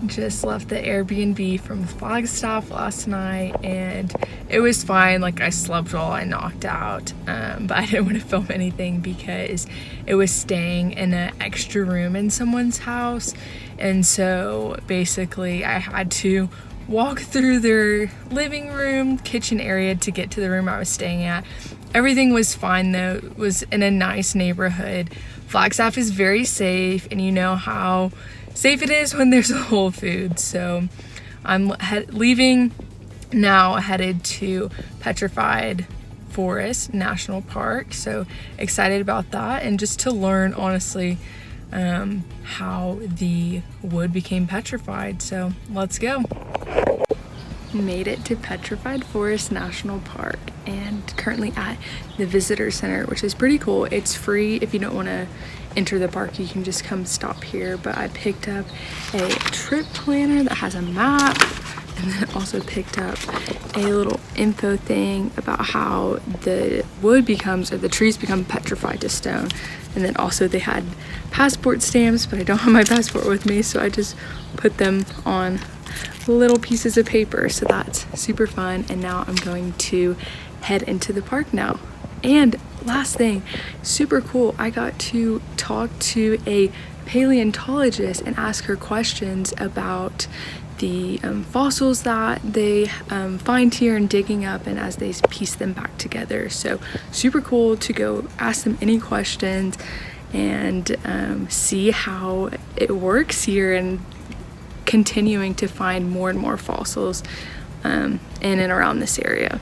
just left the Airbnb from Flagstaff last night, and it was fine. Like, I slept while I knocked out, but I didn't want to film anything because it was staying in an extra room in someone's house, and so basically I had to walk through their living room, kitchen area to get to the room I was staying at. Everything was fine though. It was in a nice neighborhood. Flagstaff is very safe, and you know how safe it is when there's a Whole Foods. So I'm leaving now, headed to Petrified Forest National Park. So excited about that, and just to learn honestly how the wood became petrified. So let's go. Made it to Petrified Forest National Park, and currently at the visitor center, which is pretty cool. It's free. If you don't want to enter the park, you can just come stop here. But I picked up a trip planner that has a map, and then also picked up a little info thing about how the wood becomes, or the trees become petrified to stone. And then also they had passport stamps, but I don't have my passport with me, so I just put them on little pieces of paper. So that's super fun. And now I'm going to head into the park now. And last thing, super cool, I got to talk to a paleontologist and ask her questions about the fossils that they find here and digging up, and as they piece them back together. So super cool to go ask them any questions and see how it works here, and continuing to find more and more fossils in and around this area.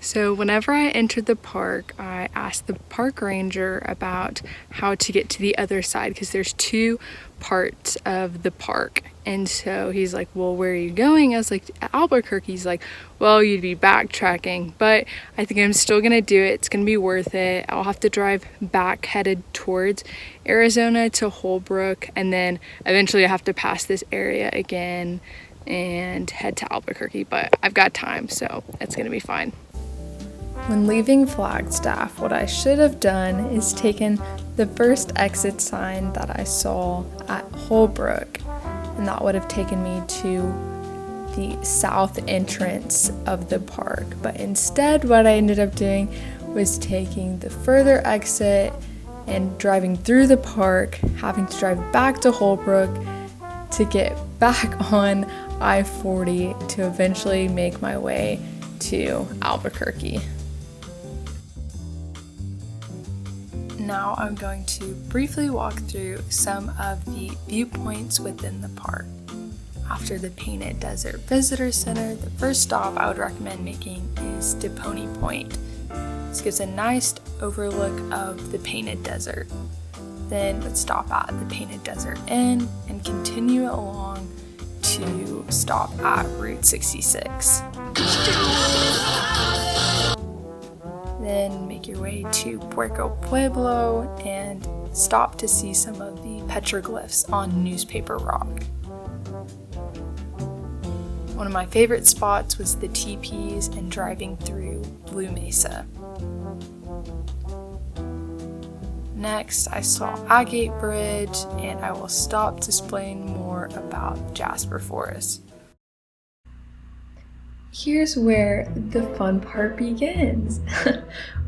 So whenever I entered the park, I asked the park ranger about how to get to the other side, because there's two parts of the park. And so he's like, well, where are you going? I was like, Albuquerque. He's like, well, you'd be backtracking, but I think I'm still gonna do it. It's gonna be worth it. I'll have to drive back, headed towards Arizona to Holbrook, and then eventually I have to pass this area again and head to Albuquerque, but I've got time, so it's gonna be fine. When leaving Flagstaff, what I should have done is taken the first exit sign that I saw at Holbrook, and that would have taken me to the south entrance of the park. But instead, what I ended up doing was taking the further exit and driving through the park, having to drive back to Holbrook to get back on I-40 to eventually make my way to Albuquerque. Now I'm going to briefly walk through some of the viewpoints within the park. After the Painted Desert Visitor Center, the first stop I would recommend making is Pony Point. This gives a nice overlook of the Painted Desert. Then let's stop at the Painted Desert Inn and continue along to stop at Route 66. Then make your way to Puerto Pueblo and stop to see some of the petroglyphs on Newspaper Rock. One of my favorite spots was the teepees and driving through Blue Mesa. Next, I saw Agate Bridge, and I will stop to explain more about Jasper Forest. Here's where the fun part begins.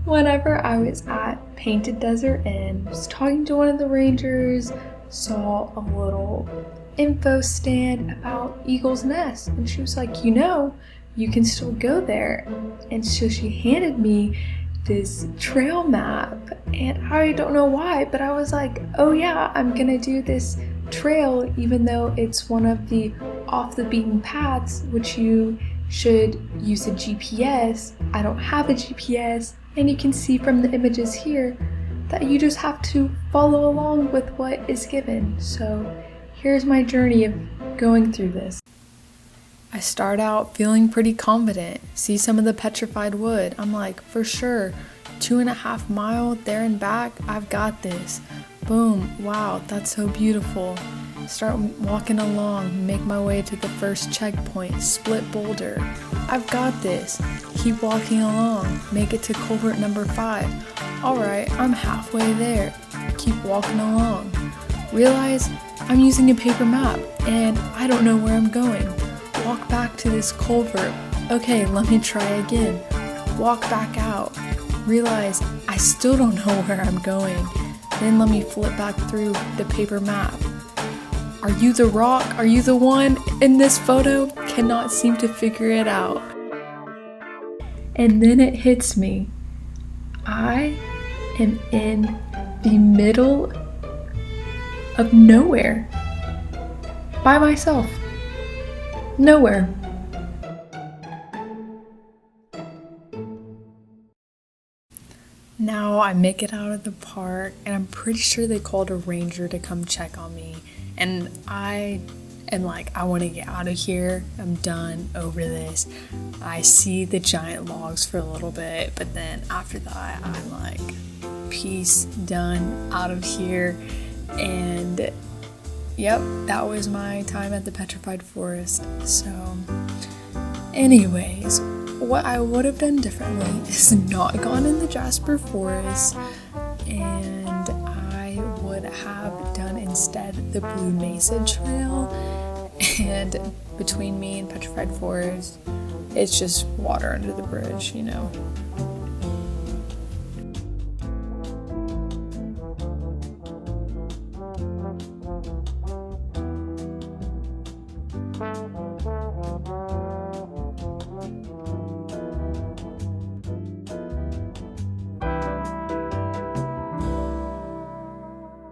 Whenever I was at Painted Desert Inn, was talking to one of the rangers, saw a little info stand about Eagle's Nest, and she was like, you know, you can still go there. And so she handed me this trail map, and I don't know why, but I was like, oh yeah, I'm gonna do this trail, even though it's one of the off the beaten paths, which you should use a GPS. I don't have a GPS, And you can see from the images here that you just have to follow along with what is given. So here's my journey of going through this. I start out feeling pretty confident. See some of the petrified wood. I'm like, for sure, 2.5 miles there and back, I've got this. Boom, wow, that's so beautiful. Start walking along, make my way to the first checkpoint, split boulder. I've got this. Keep walking along, make it to culvert number 5. Alright, I'm halfway there. Keep walking along. Realize I'm using a paper map and I don't know where I'm going. Walk back to this culvert. Okay, let me try again. Walk back out. Realize I still don't know where I'm going. Then let me flip back through the paper map. Are you the rock? Are you the one in this photo? Cannot seem to figure it out. And then it hits me. I am in the middle of nowhere. By myself. Nowhere. Now I make it out of the park and I'm pretty sure they called a ranger to come check on me. And I am like, I want to get out of here. I'm done over this. I see the giant logs for a little bit, but then after that I'm like, peace, done, out of here. And yep, that was my time at the Petrified Forest. So anyways, what I would have done differently is not gone in the Jasper Forest, and I would have done instead the Blue Mesa Trail. And between me and Petrified Forest, it's just water under the bridge, you know.